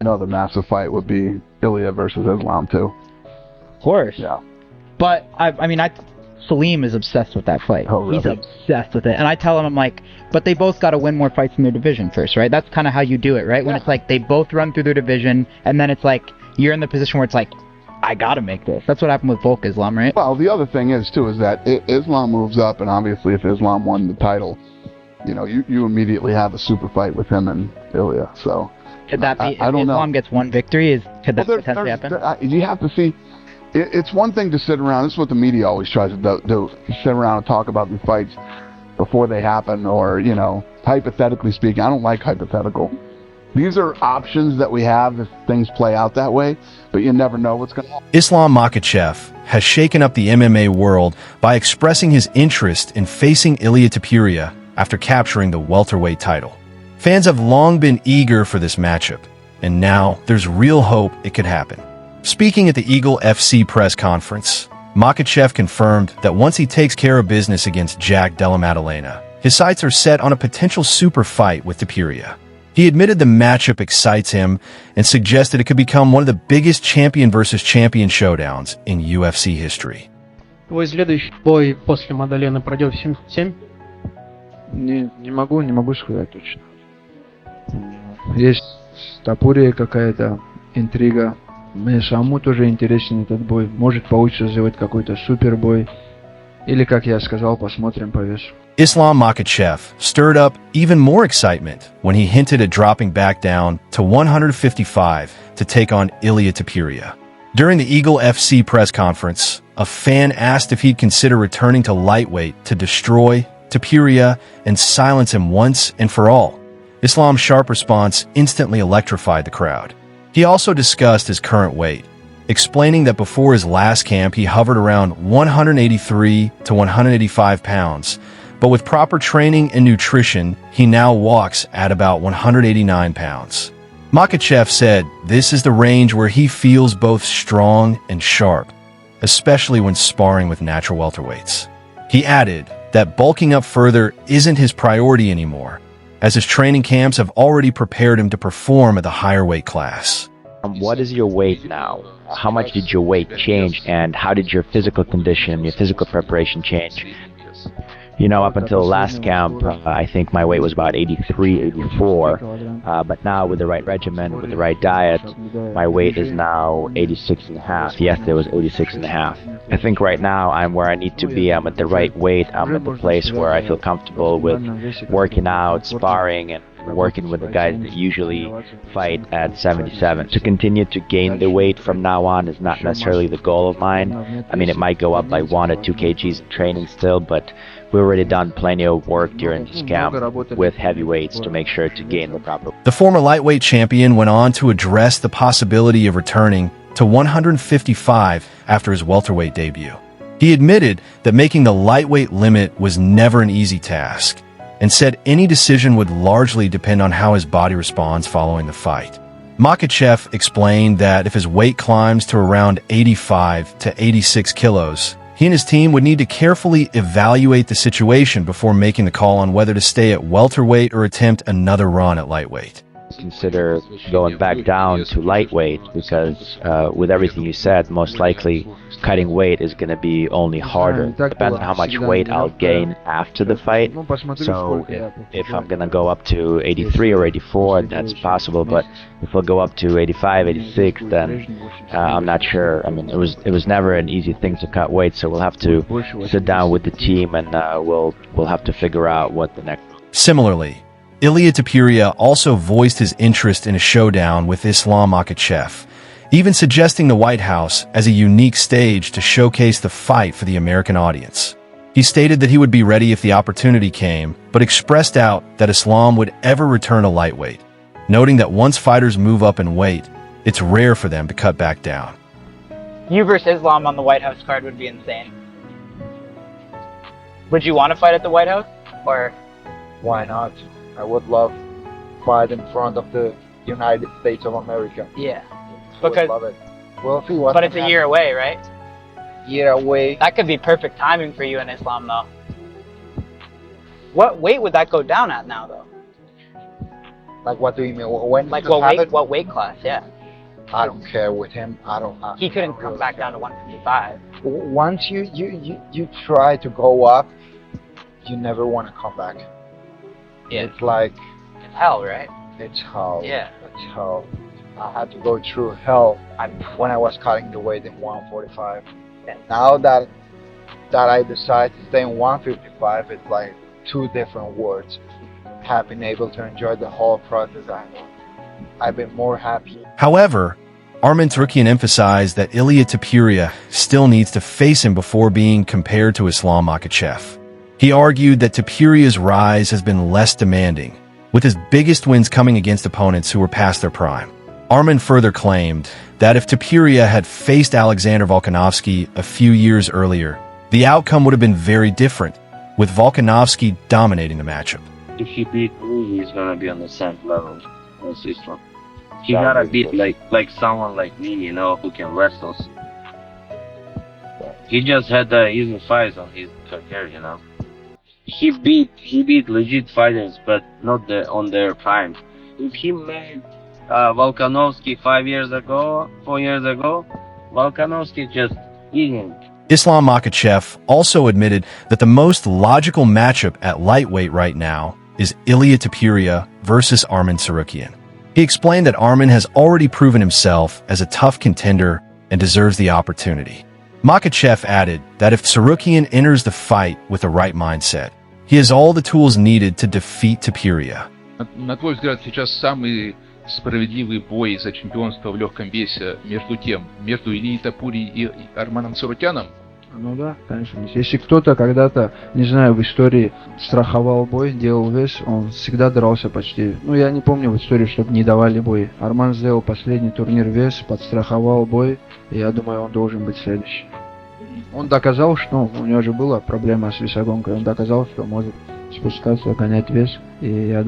Another massive fight would be Ilia versus Islam too. Of course. Yeah. But Salim is obsessed with that fight. Oh, really? He's obsessed with it. And I tell him, I'm like, but they both got to win more fights in their division first, right? That's kind of how you do it, right? When it's like they both run through their division, and then it's like you're in the position where it's like, I got to make this. That's what happened with Volk Islam, right? Well, the other thing is too is that Islam moves up, and obviously if Islam won the title, you immediately have a super fight with him and Ilia. So Could that be, I if don't know. Islam gets one victory, could that potentially happen? You have to see. It's one thing to sit around. This is what the media always tries to do. Sit around and talk about these fights before they happen, or hypothetically speaking. I don't like hypothetical. These are options that we have if things play out that way, but you never know what's going to happen. Islam Makhachev has shaken up the MMA world by expressing his interest in facing Ilia Topuria after capturing the welterweight title. Fans have long been eager for this matchup, and now there's real hope it could happen. Speaking at the Eagle FC press conference, Makhachev confirmed that once he takes care of business against Jack Della Maddalena, his sights are set on a potential super fight with Topuria. He admitted the matchup excites him and suggested it could become one of the biggest champion versus champion showdowns in UFC history. Твой следующий бой после Маддалены пройдет в 7? Не могу сказать точно. Есть с Топурией какая-то интрига. Мне самому тоже интересен этот бой. Может получится сделать какой-то супер бой. Или, как я сказал, посмотрим по весу. Islam Makhachev stirred up even more excitement when he hinted at dropping back down to 155 to take on Ilia Topuria. During the Eagle FC press conference, a fan asked if he'd consider returning to lightweight to destroy Topuria and silence him once and for all. Islam's sharp response instantly electrified the crowd. He also discussed his current weight, explaining that before his last camp he hovered around 183 to 185 pounds, but with proper training and nutrition, he now walks at about 189 pounds. Makhachev said this is the range where he feels both strong and sharp, especially when sparring with natural welterweights. He added that bulking up further isn't his priority anymore, as his training camps have already prepared him to perform at the higher weight class. What is your weight now? How much did your weight change, and how did your physical condition, your physical preparation change? Up until last camp, I think my weight was about 83, 84, but now with the right regimen, with the right diet, my weight is now 86 and a half. Yesterday was 86 and a half. I think right now I'm where I need to be. I'm at the right weight. I'm at the place where I feel comfortable with working out, sparring, and working with the guys that usually fight at 77. To continue to gain the weight from now on is not necessarily the goal of mine. I mean, it might go up by 1 or 2 kgs in training still, but we've already done plenty of work during this camp with heavyweights to make sure to gain the proper. The former lightweight champion went on to address the possibility of returning to 155 after his welterweight debut. He admitted that making the lightweight limit was never an easy task, and said any decision would largely depend on how his body responds following the fight. Makhachev explained that if his weight climbs to around 85 to 86 kilos, he and his team would need to carefully evaluate the situation before making the call on whether to stay at welterweight or attempt another run at lightweight. Consider going back down to lightweight because with everything you said, most likely cutting weight is going to be only harder. Depends on how much weight I'll gain after the fight. So if I'm going to go up to 83 or 84, that's possible, but if we'll go up to 85, 86, then I'm not sure. I mean, it was never an easy thing to cut weight, so we'll have to sit down with the team and we'll have to figure out what the next. Similarly, Ilia Topuria also voiced his interest in a showdown with Islam Makhachev, even suggesting the White House as a unique stage to showcase the fight for the American audience. He stated that he would be ready if the opportunity came, but expressed doubt that Islam would ever return to lightweight, noting that once fighters move up in weight, it's rare for them to cut back down. You versus Islam on the White House card would be insane. Would you want to fight at the White House, or? Why not? I would love to fight in front of the United States of America. Yeah. Because love it. We'll see what. But it's a year away, right? Year away. That could be perfect timing for you in Islam, though. What weight would that go down at now, though? Like, what do you mean? When Like does it happen? what weight class? Yeah. I don't care with him. He couldn't come back down to 155. Once you try to go up, you never want to come back. Yeah. It's like, It's hell, right? it's hell. Yeah. It's hell. I had to go through hell when I was cutting the weight in 145. And now that I decide to stay in 155, it's like two different worlds. Have been able to enjoy the whole process. I've been more happy. However, Armantsarukyan emphasized that Ilia Topuria still needs to face him before being compared to Islam Makhachev. He argued that Topuria's rise has been less demanding, with his biggest wins coming against opponents who were past their prime. Arman further claimed that if Topuria had faced Alexander Volkanovski a few years earlier, the outcome would have been very different, with Volkanovski dominating the matchup. If he beat me, he's gonna be on the same level as this one. He gotta beat like someone like me, you know, who can wrestle. He just had easy fights on his career, you know. He beat legit fighters, but not on their prime. If he made Volkanovski 4 years ago, Volkanovski just eating. Islam Makhachev also admitted that the most logical matchup at lightweight right now is Ilia Topuria versus Armantsarukyan. He explained that Arman has already proven himself as a tough contender and deserves the opportunity. Makhachev added that if Tsarukyan enters the fight with the right mindset, he has all the tools needed to defeat Topuria. На твой взгляд, сейчас самый справедливый бой за чемпионство в легком весе между Илией Топурией и Арманом Царукяном? Ну да, конечно. Если кто-то когда-то, не знаю, в истории страховал бой, делал вес, он всегда дрался почти. Ну, я не помню в истории, чтобы не давали бой. Арман сделал последний турнир вес, подстраховал бой, и я думаю, он должен быть следующий. Он доказал, что у него же была проблема с весогонкой, он доказал, что может спускаться, гонять вес, и я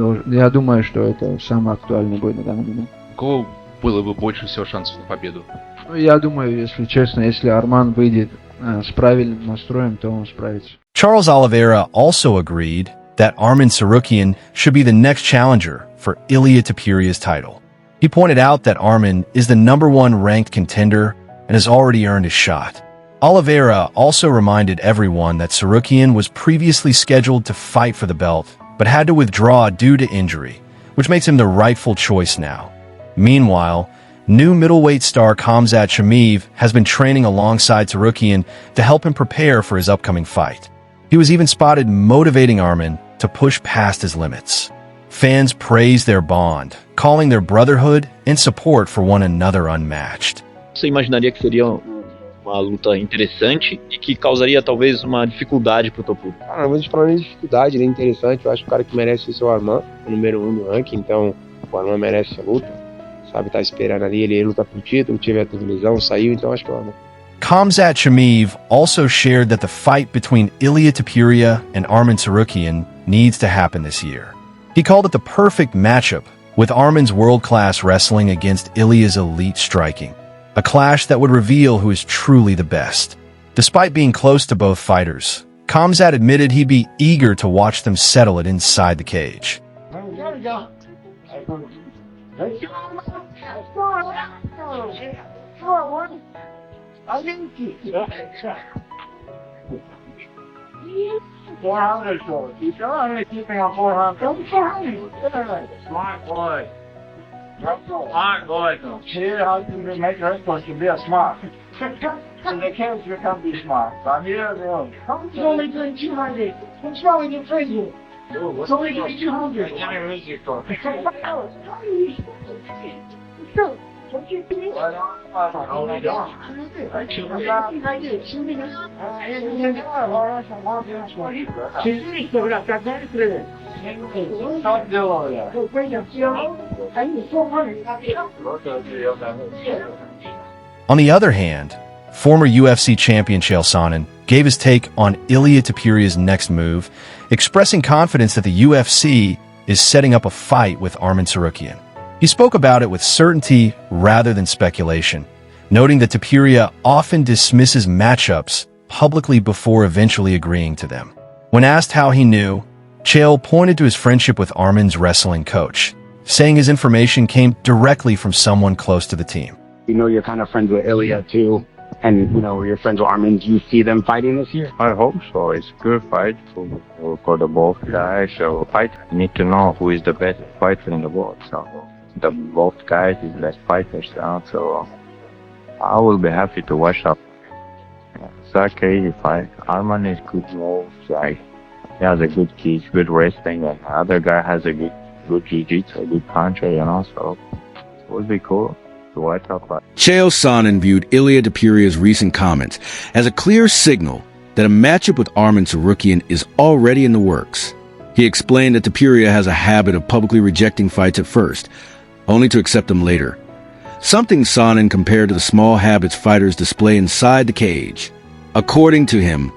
думаю, что это самый актуальный бой на данный момент. У кого было бы больше всего шансов на победу? Ну, я думаю, если честно, если Арман выйдет с правильным настроем, то он справится. Charles Oliveira also agreed that Armantsarukyan should be the next challenger for Ilia Topuria's title. He pointed out that Arman is the #1 ranked contender and has already earned his shot. Oliveira also reminded everyone that Tsarukyan was previously scheduled to fight for the belt, but had to withdraw due to injury, which makes him the rightful choice now. Meanwhile, new middleweight star Khamzatchimaev has been training alongside Tsarukyan to help him prepare for his upcoming fight. He was even spotted motivating Arman to push past his limits. Fans praised their bond, calling their brotherhood and support for one another unmatched. Você imaginaria que seria uma luta interessante e que causaria talvez uma dificuldade pro Topuria? Cara, não vejo problema de dificuldade, ele é interessante. Eu acho que o cara que merece ser o Arman, o número 1 do ranking, então o Arman merece essa luta. Sabe, tá esperando ali, ele luta pro título, teve a lesão, saiu, então acho que é o Arman. Khamzatchimaev also shared that the fight between Ilia Topuria and Armantsarukyan needs to happen this year. He called it the perfect matchup, with Arman's world-class wrestling against Ilia's elite striking. A clash that would reveal who is truly the best. Despite being close to both fighters, Khamzat admitted he'd be eager to watch them settle it inside the cage. Smart boy. Smart boy. Here, how can we make wrestlers to be a smart? And they can't become be smart. But here, they are. It's only doing 200. What's wrong with your friend? It's only doing 200. On the other hand, former UFC champion Chael Sonnen gave his take on Ilia Topuria's next move, expressing confidence that the UFC is setting up a fight with Armantsarukyan. He spoke about it with certainty rather than speculation, noting that Topuria often dismisses matchups publicly before eventually agreeing to them. When asked how he knew, Chael pointed to his friendship with Arman's wrestling coach, saying his information came directly from someone close to the team. You know you're kind of friends with Ilia too, and you know you're friends with Arman. Do you see them fighting this year? I hope so. It's a good fight for the both guys. So fight need to know who is the best fighter in the world. So the both guys is best fighters now. So I will be happy to watch up. It's a crazy fight. Arman is good moves. Like he has a good kick, good wrestling, and the other guy has a good jiu-jitsu, a good puncher. You know, so it would be cool. Chael Sonnen viewed Ilia Topuria's recent comments as a clear signal that a matchup with Armantsarukyan is already in the works. He explained that Topuria has a habit of publicly rejecting fights at first, only to accept them later. Something Sonnen compared to the small habits fighters display inside the cage. According to him,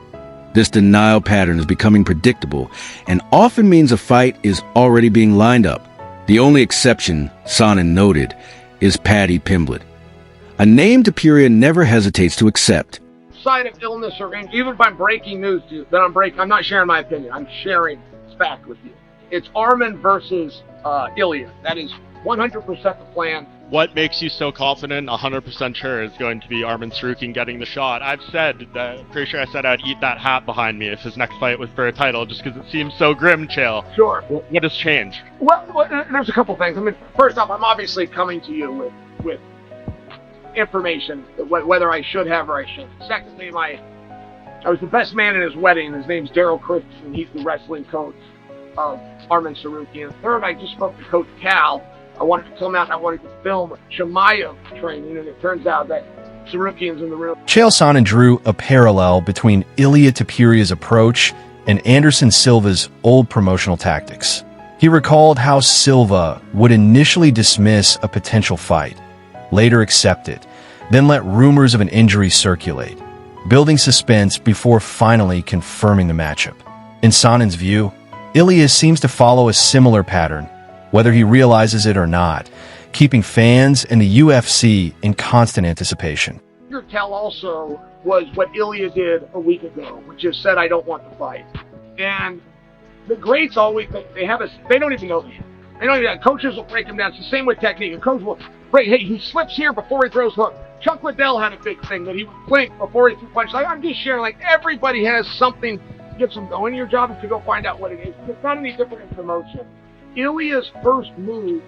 this denial pattern is becoming predictable and often means a fight is already being lined up. The only exception, Sonnen noted, is Paddy Pimblett, a name Topuria never hesitates to accept. Sign of illness or even if I'm breaking news to you, I'm not sharing my opinion. I'm sharing fact with you. It's Arman versus Ilia. That is 100% the plan. What makes you so confident 100% sure is going to be Armantsarukyan getting the shot? I've said that, pretty sure I said I'd eat that hat behind me if his next fight was for a title, just because it seems so grim, Chael. Sure. What has changed? Well, there's a couple things. I mean, first off, I'm obviously coming to you with information, whether I should have or I shouldn't. Secondly, I was the best man at his wedding. His name's Daryl Christensen. He's the wrestling coach of Armantsarukyan. Third, I just spoke to Coach Cal. I wanted to come out and I wanted to film Chimaev training, and it turns out that Sarukyan's in the room. Chael Sonnen drew a parallel between Ilia Topuria's approach and Anderson Silva's old promotional tactics. He recalled how Silva would initially dismiss a potential fight, later accept it, then let rumors of an injury circulate, building suspense before finally confirming the matchup. In Sonnen's view, Ilia seems to follow a similar pattern, whether he realizes it or not, keeping fans and the UFC in constant anticipation. Your tell also was what Ilia did a week ago, which is said, I don't want to fight. And the greats always, they don't even know that. They don't even, coaches will break them down. It's the same with technique. A coach will break, hey, he slips here before he throws hook. Chuck Liddell had a big thing that he would blink before he threw punches. Like, I'm just sharing, like, everybody has something that gets them going. Your job is to go find out what it is. It's not any different in promotion. Ilia's first move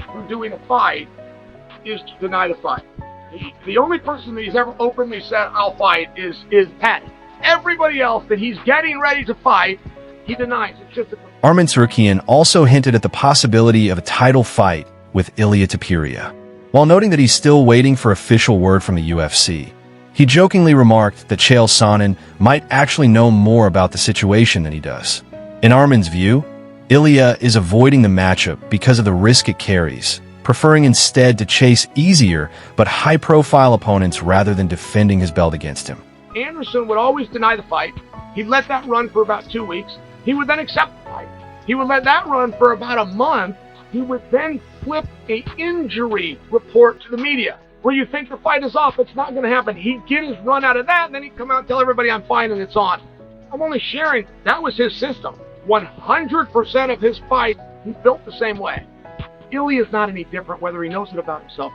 for doing a fight is to deny the fight. The only person that he's ever openly said, I'll fight, is Paddy. Everybody else that he's getting ready to fight, he denies. It's just Armantsarukyan also hinted at the possibility of a title fight with Ilia Topuria. While noting that he's still waiting for official word from the UFC, he jokingly remarked that Chael Sonnen might actually know more about the situation than he does. In Arman's view, Ilia is avoiding the matchup because of the risk it carries, preferring instead to chase easier but high-profile opponents rather than defending his belt against him. Anderson would always deny the fight. He'd let that run for about 2 weeks. He would then accept the fight. He would let that run for about a month. He would then flip an injury report to the media. Where you think the fight is off, it's not going to happen. He'd get his run out of that, and then he'd come out and tell everybody I'm fine and it's on. I'm only sharing, that was his system. 100% of his fights, he built the same way. Ilia's not any different, whether he knows it about himself.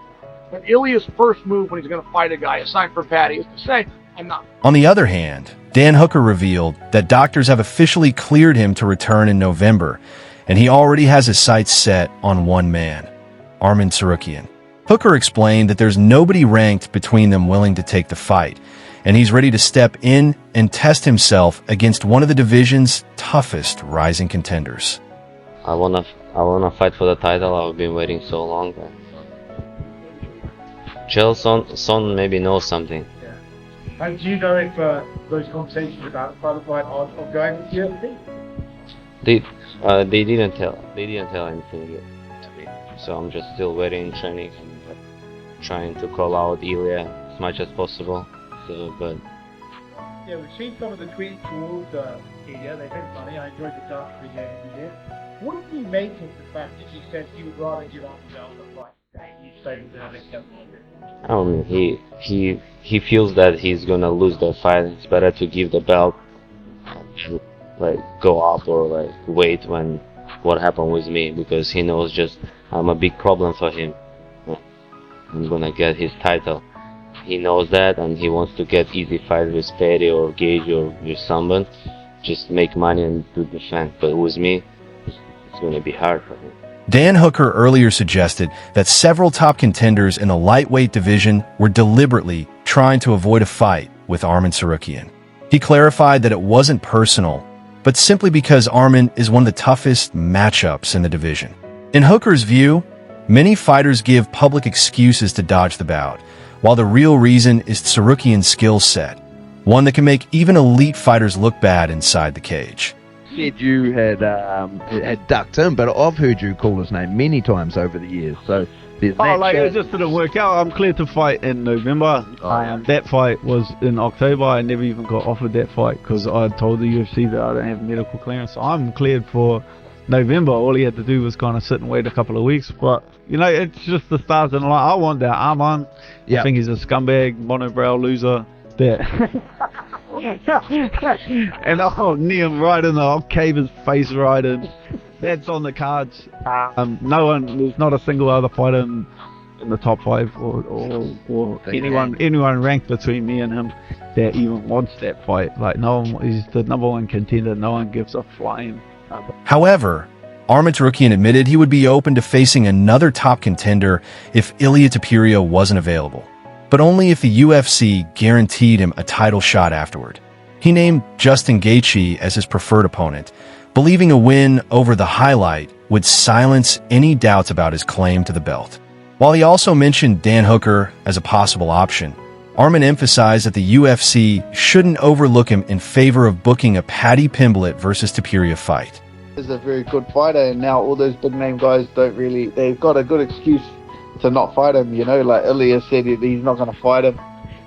But Ilia's first move when he's going to fight a guy, aside from Paddy, is to say, I'm not. On the other hand, Dan Hooker revealed that doctors have officially cleared him to return in November, and he already has his sights set on one man, Armantsarukyan. Hooker explained that there's nobody ranked between them willing to take the fight, and he's ready to step in and test himself against one of the division's toughest rising contenders. I wanna fight for the title. I've been waiting so long. Chael Sonnen maybe knows something. And do you know if those conversations about the fight are ongoing with you? They didn't tell anything yet to me. So I'm just still waiting, training, and trying to call out Ilia as much as possible. But yeah, we've seen some of the tweets towards Ilia. They've been funny. I enjoyed the dark video he did. What do you make of the fact that he said he would rather give up the belt than fight? You stated that I mean, he feels that he's gonna lose the fight. It's better to give the belt and like go up or like wait when what happened with me, because he knows just I'm a big problem for him. I'm gonna get his title. He knows that, and he wants to get easy fight with Perry or Gage or with someone. Just make money and do defense. But with me, it's gonna be hard for him. Dan Hooker earlier suggested that several top contenders in the lightweight division were deliberately trying to avoid a fight with Armantsarukyan. He clarified that it wasn't personal, but simply because Arman is one of the toughest matchups in the division. In Hooker's view, many fighters give public excuses to dodge the bout, while the real reason is Tsarukyan's skill set, one that can make even elite fighters look bad inside the cage. Said you had ducked him, but I've heard you call his name many times over the years. So there's that. Like it just didn't work out. I'm cleared to fight in November. That fight was in October. I never even got offered that fight because I told the UFC that I don't have medical clearance. So I'm cleared for November. All he had to do was kind of sit and wait a couple of weeks. But you know, it's just the stars in life. I want that Arman. I think he's a scumbag, monobrow loser. That. And I'll knee him right in I'll cave his face right in. That's on the cards. There's not a single other fighter in the top 5 or anyone ranked between me and him that even wants that fight. Like, no one, he's the number 1 contender. No one gives a flying. However, Armantsarukyan admitted he would be open to facing another top contender if Ilia Topuria wasn't available, but only if the UFC guaranteed him a title shot afterward. He named Justin Gaethje as his preferred opponent, believing a win over the highlight would silence any doubts about his claim to the belt. While he also mentioned Dan Hooker as a possible option, Arman emphasized that the UFC shouldn't overlook him in favor of booking a Paddy Pimblett versus Topuria fight. He's a very good fighter, and now all those big name guys they've got a good excuse to not fight him, you know, like Ilia said he's not going to fight him.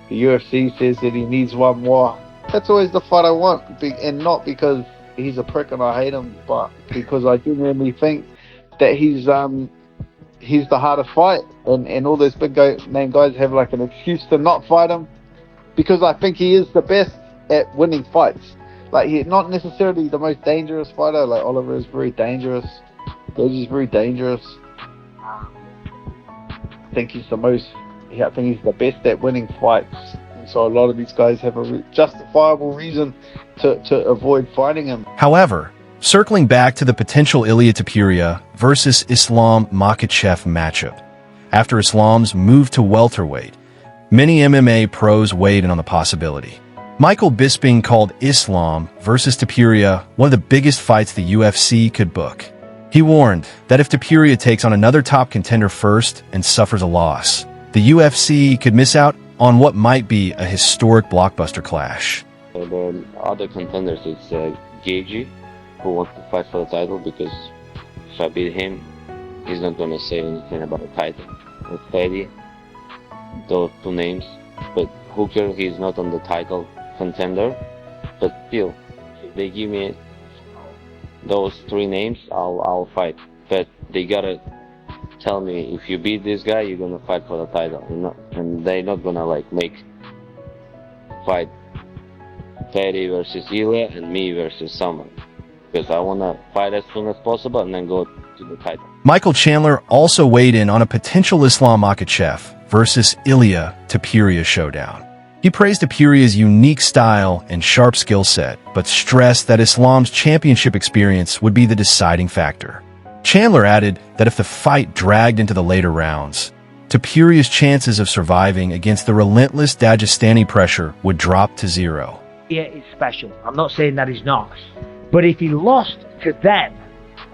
The UFC says that he needs one more. That's always the fight I want, and not because he's a prick and I hate him, but because I genuinely think that he's the hardest fight, and all those big name guys have like an excuse to not fight him, because I think he is the best at winning fights. Like, he's not necessarily the most dangerous fighter. Like, Oliver is very dangerous. Gage is very dangerous. I think he's the best at winning fights. And so a lot of these guys have a justifiable reason to avoid fighting him. However, circling back to the potential Ilia Topuria versus Islam Makhachev matchup, after Islam's move to welterweight, many MMA pros weighed in on the possibility. Michael Bisping called Islam versus Topuria one of the biggest fights the UFC could book. He warned that if Topuria takes on another top contender first and suffers a loss, the UFC could miss out on what might be a historic blockbuster clash. The other contenders is Gaethje, who wants to fight for the title, because if I beat him, he's not going to say anything about the title. And Freddy, those 2 names. But Hooker, he's not on the title contender, but still, if they give me those 3 names, I'll fight. But they gotta tell me, if you beat this guy, you're gonna fight for the title, and they're not gonna like make fight Perry versus Ilia and me versus someone, because I wanna fight as soon as possible and then go to the title. Michael Chandler also weighed in on a potential Islam Makhachev versus Ilia Topuria showdown. He praised Topuria's unique style and sharp skill set, but stressed that Islam's championship experience would be the deciding factor. Chandler added that if the fight dragged into the later rounds, Topuria's chances of surviving against the relentless Dagestani pressure would drop to 0. Yeah, it's special. I'm not saying that he's not. But if he lost to them,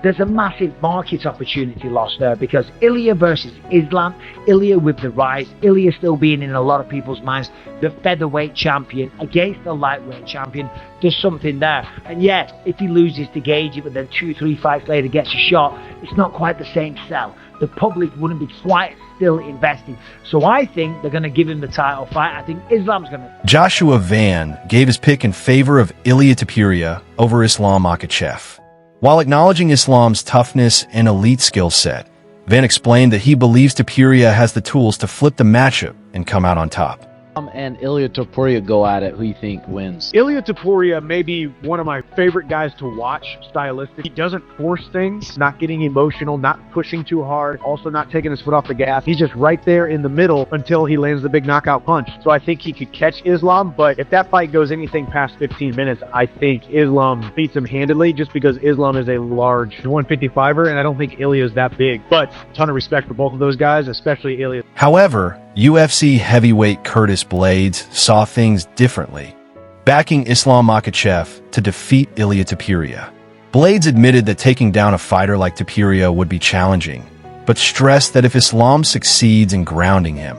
there's a massive market opportunity lost there, because Ilia versus Islam, Ilia with the rise, Ilia still being in a lot of people's minds, the featherweight champion against the lightweight champion, there's something there. And yeah, if he loses to Gaethje, but then 2-3 fights later gets a shot, it's not quite the same sell. The public wouldn't be quite still invested. So I think they're going to give him the title fight. I think Islam's going to... Joshua Van gave his pick in favor of Ilia Topuria over Islam Makhachev. While acknowledging Islam's toughness and elite skill set, Van explained that he believes Topuria has the tools to flip the matchup and come out on top. And Ilia Topuria go at it. Who you think wins? Ilia Topuria may be one of my favorite guys to watch stylistic. He doesn't force things, not getting emotional, not pushing too hard, also not taking his foot off the gas. He's just right there in the middle until he lands the big knockout punch. So I think he could catch Islam, but if that fight goes anything past 15 minutes, I think Islam beats him handedly just because Islam is a large 155er, and I don't think Ilia is that big. But a ton of respect for both of those guys, especially Ilia. However, UFC heavyweight Curtis Blades saw things differently, backing Islam Makhachev to defeat Ilia Topuria. Blades admitted that taking down a fighter like Topuria would be challenging, but stressed that if Islam succeeds in grounding him,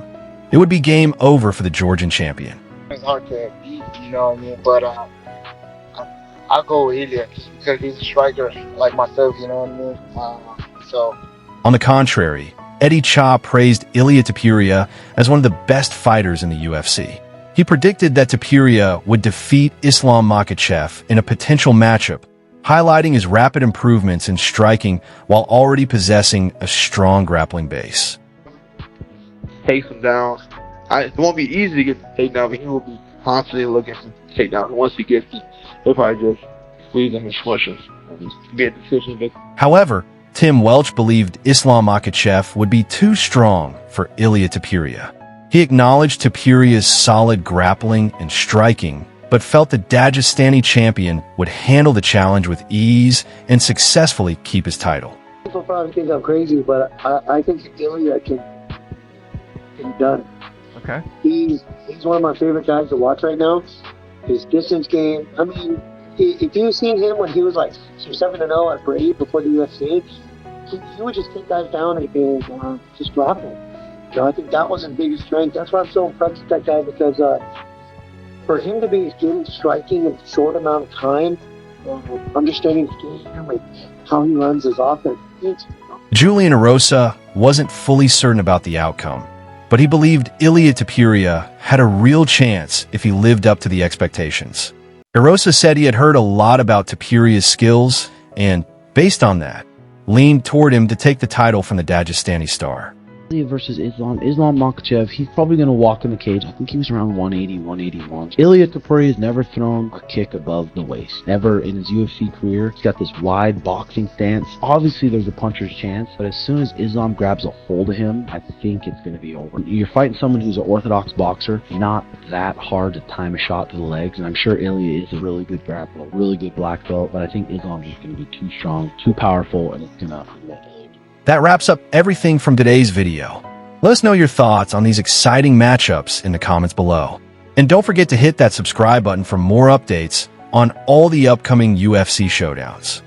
it would be game over for the Georgian champion. It's hard to beat, you know what I mean? But I'll go with Ilia just because he's a striker like myself, you know what I mean? On the contrary, Eddie Cha praised Ilia Topuria as one of the best fighters in the UFC. He predicted that Topuria would defeat Islam Makhachev in a potential matchup, highlighting his rapid improvements in striking while already possessing a strong grappling base. Takes him down. It won't be easy to get the takedown, but he will be constantly looking for the takedown. Once he gets it, he'll probably just squeeze him and smush him and get a decision victory. However, Tim Welch believed Islam Makhachev would be too strong for Ilia Topuria. He acknowledged Topuria's solid grappling and striking, but felt the Dagestani champion would handle the challenge with ease and successfully keep his title. People probably think I'm crazy, but I think Ilia can done it. Okay. He's one of my favorite guys to watch right now. His distance game. I mean, if you've seen him when he was like 7-0 at Brave before the UFC, he would just take guys down and just drop them. You know, I think that was his biggest strength. That's why I'm so impressed with that guy, because for him to be good at striking in a short amount of time, understanding his game and how he runs his offense. Julian Erosa wasn't fully certain about the outcome, but he believed Ilia Topuria had a real chance if he lived up to the expectations. Erosa said he had heard a lot about Topuria's skills and, based on that, leaned toward him to take the title from the Dagestani star. Ilia versus Islam Makhachev, he's probably going to walk in the cage. I think he was around 180, 181. Ilia Topuria has never thrown a kick above the waist. Never in his UFC career. He's got this wide boxing stance. Obviously, there's a puncher's chance, but as soon as Islam grabs a hold of him, I think it's going to be over. You're fighting someone who's an orthodox boxer, not that hard to time a shot to the legs, and I'm sure Ilia is a really good grappler, really good black belt, but I think Islam is going to be too strong, too powerful, and it's going to That wraps up everything from today's video. Let us know your thoughts on these exciting matchups in the comments below. And don't forget to hit that subscribe button for more updates on all the upcoming UFC showdowns.